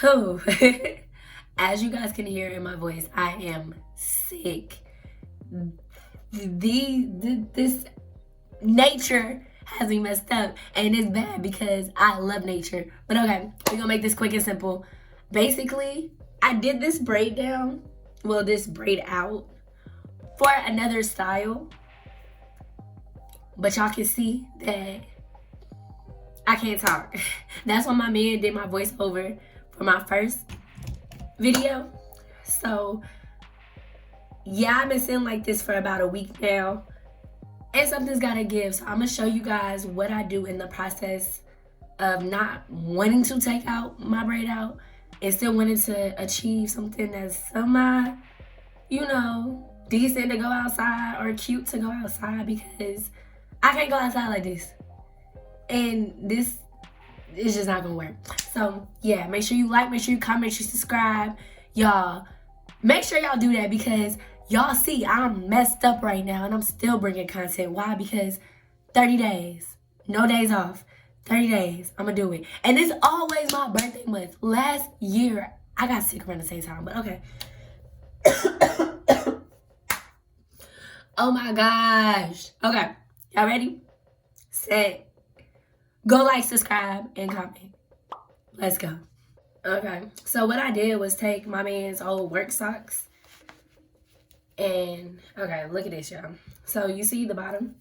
Oh, as you guys can hear in my voice, I am sick. This nature has me messed up, and it's bad because I love nature. But okay, we're gonna make this quick and simple. Basically, I did this braid down, well, this braid out for another style, but y'all can see that I can't talk. That's why my man did my voiceover for my first video. So yeah, I've been sitting like this for about a week now, and something's gotta give. So I'm gonna show you guys what I do in the process of not wanting to take out my braid out and still wanting to achieve something that's semi, decent to go outside or cute to go outside, because I can't go outside like this. And this is just not gonna work. So yeah, make sure you like, make sure you comment, make sure you subscribe. Y'all, make sure y'all do that, because y'all see I'm messed up right now and I'm still bringing content. Why? Because 30 days, no days off. 30 days, I'm gonna do it. And it's always my birthday month. Last year, I got sick around the same time, but okay. Oh my gosh. Okay, y'all ready? Set. Go like, subscribe, and comment. Let's go. Okay, so what I did was take my man's old work socks. And, okay, look at this, y'all. So you see the bottom?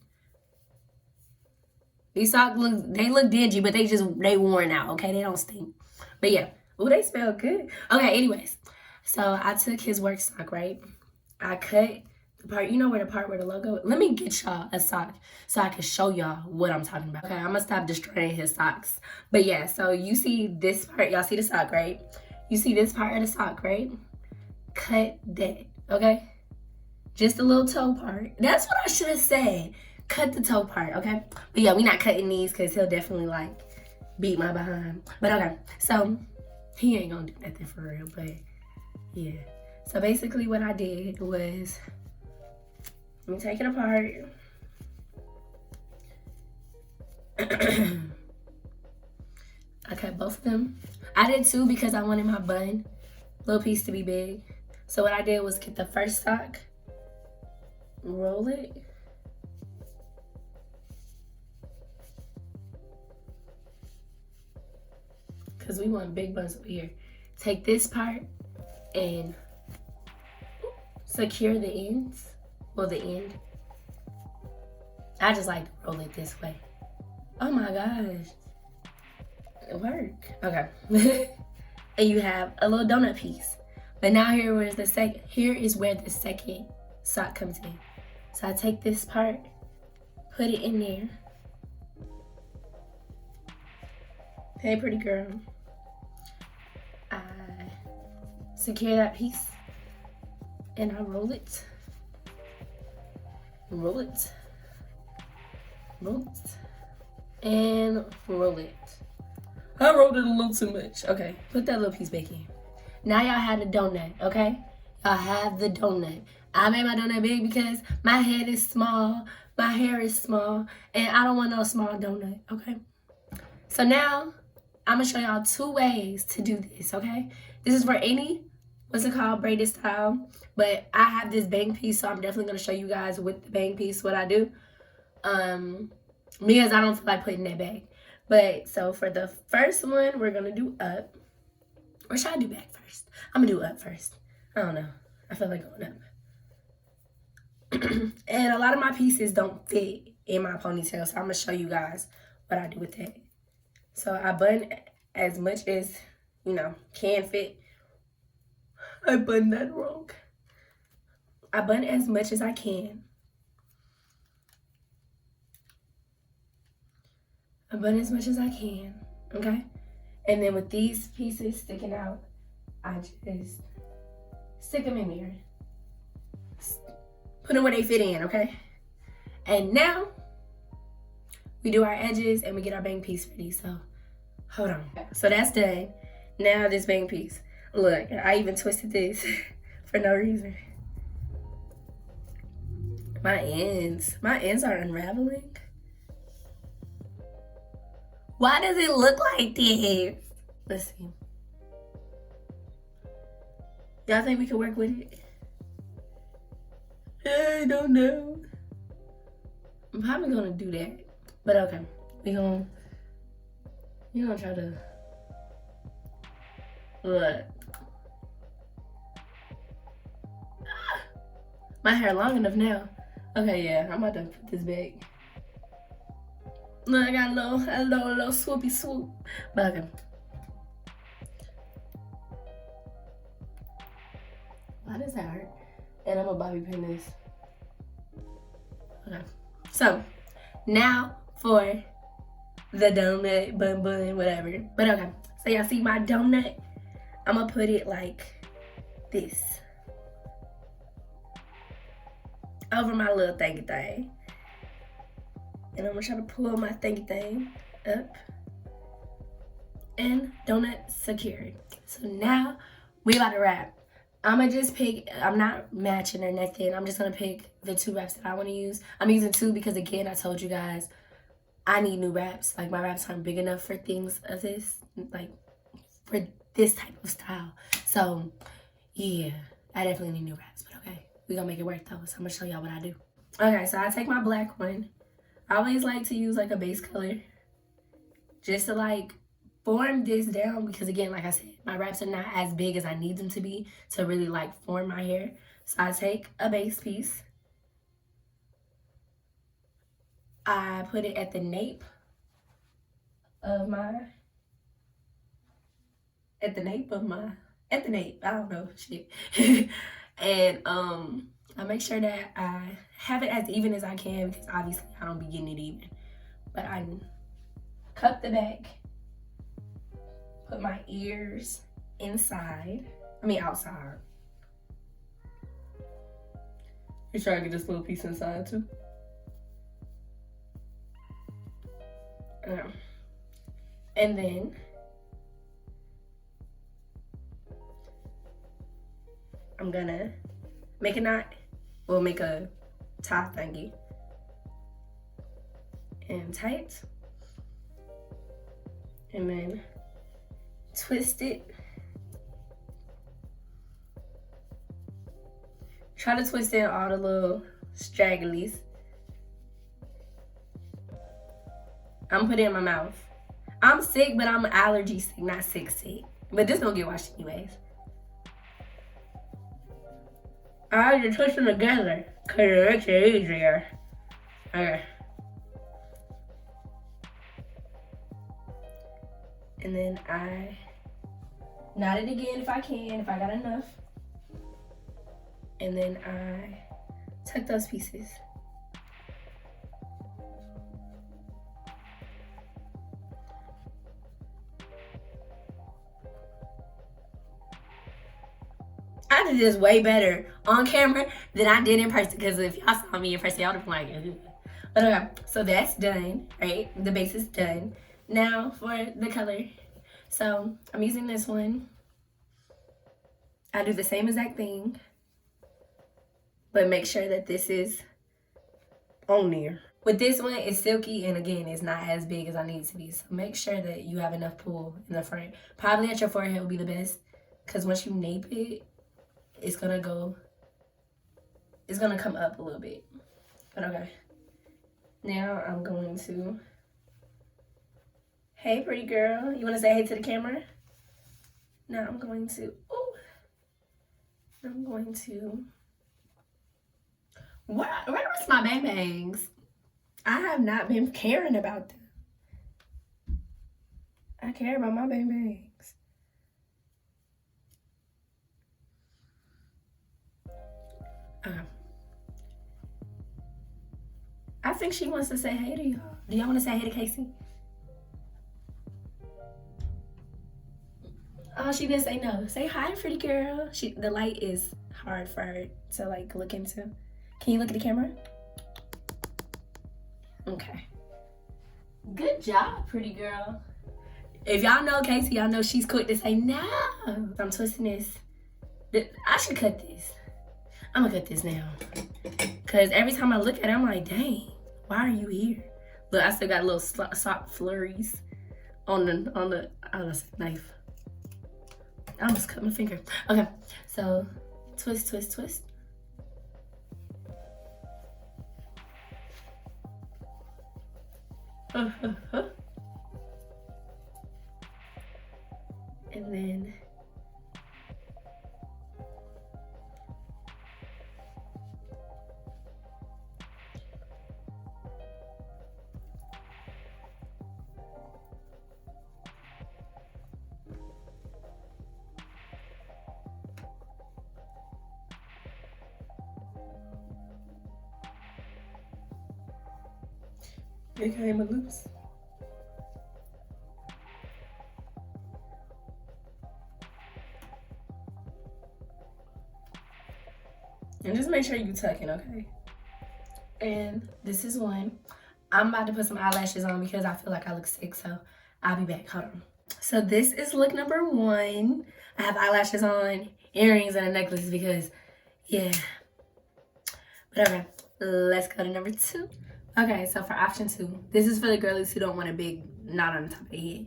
These socks look dingy, but they worn out, okay? They don't stink. But yeah, oh, they smell good. Okay, anyways. So I took his work sock, right? I cut the part, where the logo, let me get y'all a sock so I can show y'all what I'm talking about. Okay, I'm gonna stop destroying his socks. But yeah, so you see this part, y'all see the sock, right? You see this part of the sock, right? Cut that, okay? Just the little toe part. That's what I should have said. Cut the toe part, okay? But yeah, we not cutting these because he'll definitely like beat my behind. But okay, so he ain't gonna do nothing for real, but yeah. So basically what I did was, let me take it apart. I cut both of them. I did two because I wanted my bun, little piece, to be big. So what I did was get the first sock, roll it, because we want big buns over here. Take this part and secure the ends, well, the end. I just like to roll it this way. Oh my gosh, it worked. Okay. And you have a little donut piece. But now here is where the second sock comes in. So I take this part, put it in there. Hey, pretty girl. I secure that piece and I roll it. Roll it. Roll it. And roll it. I rolled it a little too much. Okay, put that little piece back in. Now y'all have the donut, okay? Y'all have the donut. I made my donut big because my head is small, my hair is small, and I don't want no small donut, okay? So now, I'm gonna show y'all two ways to do this, okay? This is for any, braided style, but I have this bang piece, so I'm definitely gonna show you guys with the bang piece what I do. Because I don't feel like putting that back. But, so for the first one, we're gonna do up. Or should I do back first? I'm gonna do up first. I don't know. I feel like going up. And a lot of my pieces don't fit in my ponytail, so I'm gonna show you guys what I do with that. So I bun as much as, can fit. I bun that wrong. I bun as much as I can. I bun as much as I can, okay? And then with these pieces sticking out, I just stick them in there. Put them where they fit in, okay? And now, we do our edges and we get our bang piece ready, so hold on. So that's done. Now this bang piece. Look, I even twisted this for no reason. My ends are unraveling. Why does it look like this? Let's see. Y'all think we can work with it? I don't know. I'm probably gonna do that. But okay. We gonna try to what? My hair long enough now. Okay, yeah, I'm about to put this back. Look, I got a little swoopy swoop. But okay. Why does that hurt? And I'm a bobby pin this. Okay. So now for the donut, bun, whatever. But okay. So y'all see my donut? I'm gonna put it like this. Over my little thingy thing. And I'm gonna try to pull my thingy thing up. And donut secured. So now we about to wrap. I'm gonna just pick, I'm not matching or nothing. I'm just gonna pick the 2 wraps that I wanna use. I'm using 2 because again, I told you guys, I need new wraps. Like my wraps aren't big enough for things of this, like for this type of style. So yeah, I definitely need new wraps, but okay. We gonna make it work though, so I'm gonna show y'all what I do. Okay, so I take my black one. I always like to use like a base color just to like form this down because again, like I said, my wraps are not as big as I need them to be to really like form my hair. So I take a base piece. I put it at the nape of my, I don't know, shit. And I make sure that I have it as even as I can because obviously I don't be getting it even. But I cup the back, put my ears outside. You try to get this little piece inside too. And then I'm gonna make a knot, or make a tie thingy, and tie it, and then twist it. Try to twist in all the little stragglies. I'm putting it in my mouth. I'm sick, but I'm allergy sick, not sick. But this don't get washed anyways. I just twist them together because it makes it easier. Okay. And then I knot it again if I can, if I got enough. And then I tuck those pieces. I did this way better on camera than I did in person because if y'all saw me in person, y'all would have been like, ugh. But okay, so that's done, right? The base is done. Now for the color. So I'm using this one. I do the same exact thing, but make sure that this is on there. With this one, it's silky, and again, it's not as big as I need it to be. So make sure that you have enough pull in the front. Probably at your forehead would be the best, because once you nape it, it's gonna come up a little bit. But okay. Now I'm going to, hey pretty girl, you wanna say hey to the camera? Now I'm going to, where's my bang bangs? I have not been caring about them. I care about my bang bangs. I think she wants to say hey to y'all. Do y'all want to say hey to Casey? Oh, she didn't say no. Say hi, pretty girl. The light is hard for her to like look into. Can you look at the camera? Okay. Good job, pretty girl. If y'all know Casey, y'all know she's quick to say no. I'm twisting this. I should cut this. I'm gonna cut this now. Cause every time I look at it, I'm like, dang, why are you here? Look, I still got little soft flurries on the knife. I almost cut my finger. Okay, so twist, twist, twist. And then it came loose. And just make sure you tuck it, okay? And this is one. I'm about to put some eyelashes on because I feel like I look sick, so I'll be back. Hold on. So this is look number 1. I have eyelashes on, earrings, and a necklace because, yeah. But okay, let's go to number 2. Okay, so for option 2, this is for the girlies who don't want a big knot on the top of their head.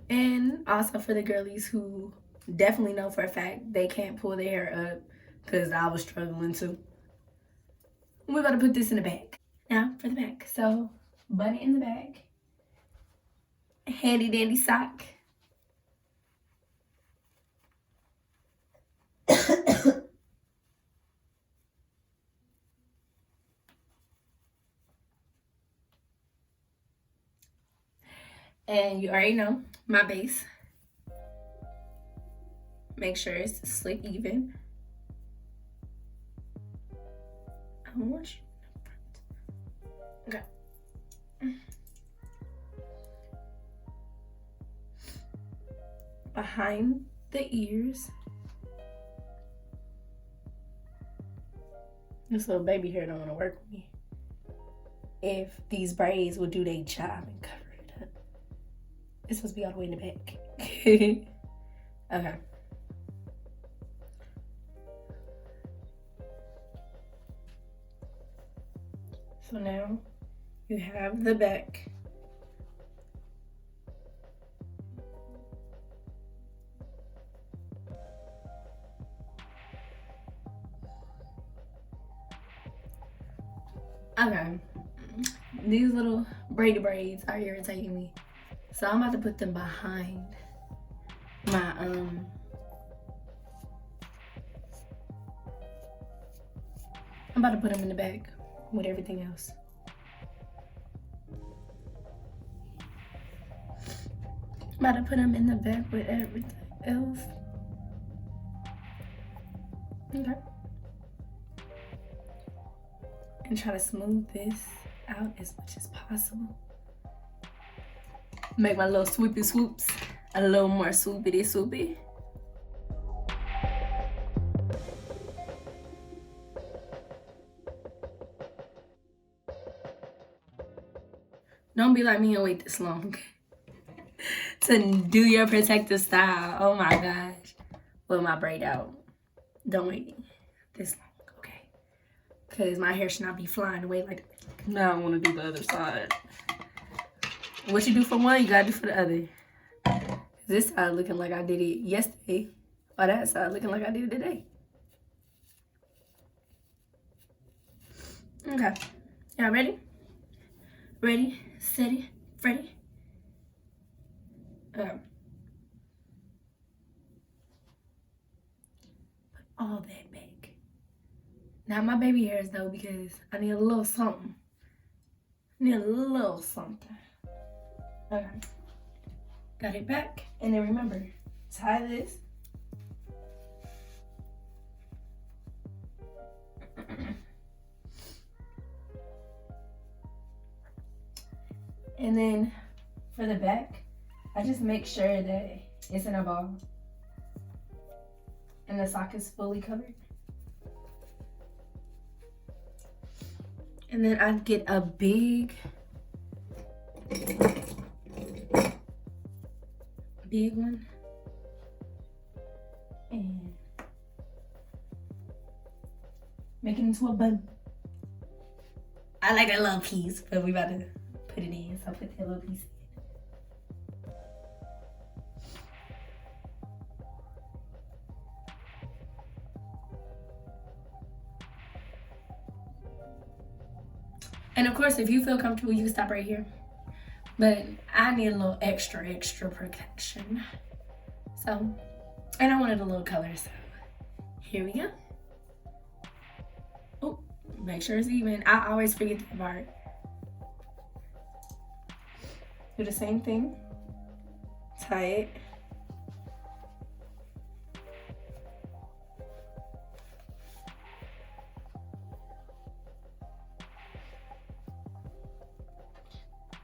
And also for the girlies who definitely know for a fact they can't pull their hair up, because I was struggling too. We're going to put this in the back. Now for the back. So bun it in the back. Handy dandy sock. And you already know my base. Make sure it's slick even. I want you. Okay. Behind the ears. This little baby hair don't want to work with me. If these braids would do their job and cover it up. It's supposed to be all the way in the back. Okay. So now you have the back. Okay, these little braidy braids are irritating me. So I'm about to put them behind my, I'm about to put them in the back with everything else. I'm about to put them in the back with everything else. Okay. And try to smooth this out as much as possible. Make my little swoopy swoops a little more swoopity swoopy. Don't be like me and wait this long to do your protective style. Oh my gosh. With my braid out. Don't wait this long, okay? Because my hair should not be flying away like that. Now I want to do the other side. What you do for one, you gotta do for the other. This side looking like I did it yesterday, or that side looking like I did it today. Okay, y'all ready? Ready, steady, ready? Put all that back. Not my baby hairs though, because I need a little something. Need a little something. Okay. Got it back. And then remember, tie this. And then for the back, I just make sure that it's in a ball. And the sock is fully covered. And then I get a big one and make it into a bun. I like that little piece, but we about to put it in, so I put that little piece And of course, if you feel comfortable, you can stop right here. But I need a little extra protection. So, and I wanted a little color, so here we go. Oh, make sure it's even. I always forget that part. Do the same thing. Tie it.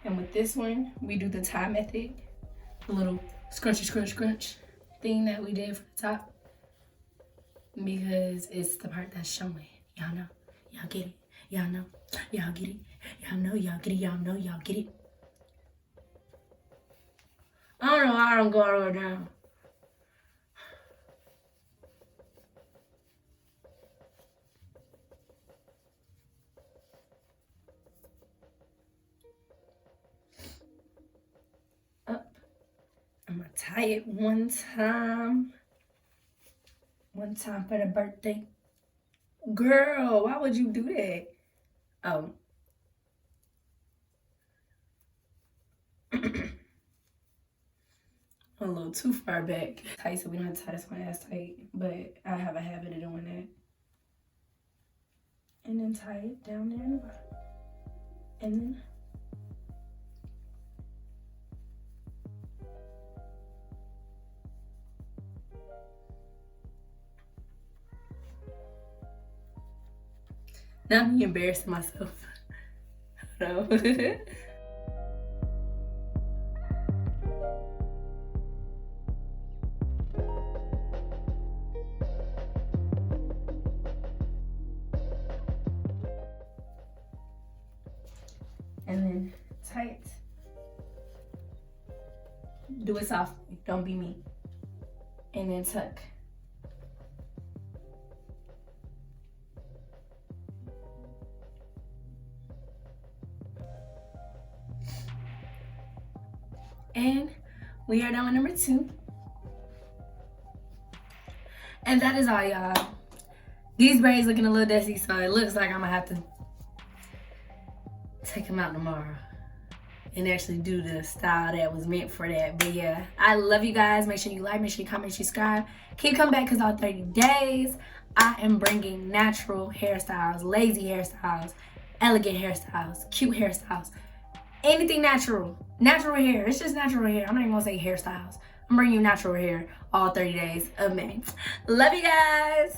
And with this one, we do the tie method. The little scrunch thing that we did for the top. Because it's the part that's showing. Y'all know. Y'all get it. Y'all know. Y'all get it. Y'all know. Y'all get it. Y'all know. Y'all get it. I don't know why I don't go all the way down. Up. I'm gonna tie it one time. One time for the birthday. Girl, why would you do that? Oh. A little too far back. Tight, so we don't have to tie this one as tight, but I have a habit of doing that. And then tie it down there in the bottom. And then now I'm embarrassing myself. No. And then tight. Do it softly. Don't be me. And then tuck. And we are done with number 2. And that is all, y'all. These braids looking a little dusty, so it looks like I'm gonna have to take them out tomorrow and actually do the style that was meant for that. But yeah, I love you guys. Make sure you like, make sure you comment, subscribe. Keep coming back, because all 30 days I am bringing natural hairstyles, lazy hairstyles, elegant hairstyles, cute hairstyles, anything natural. Natural hair. It's just natural hair. I'm not even gonna say hairstyles. I'm bringing you natural hair all 30 days of May. Love you guys.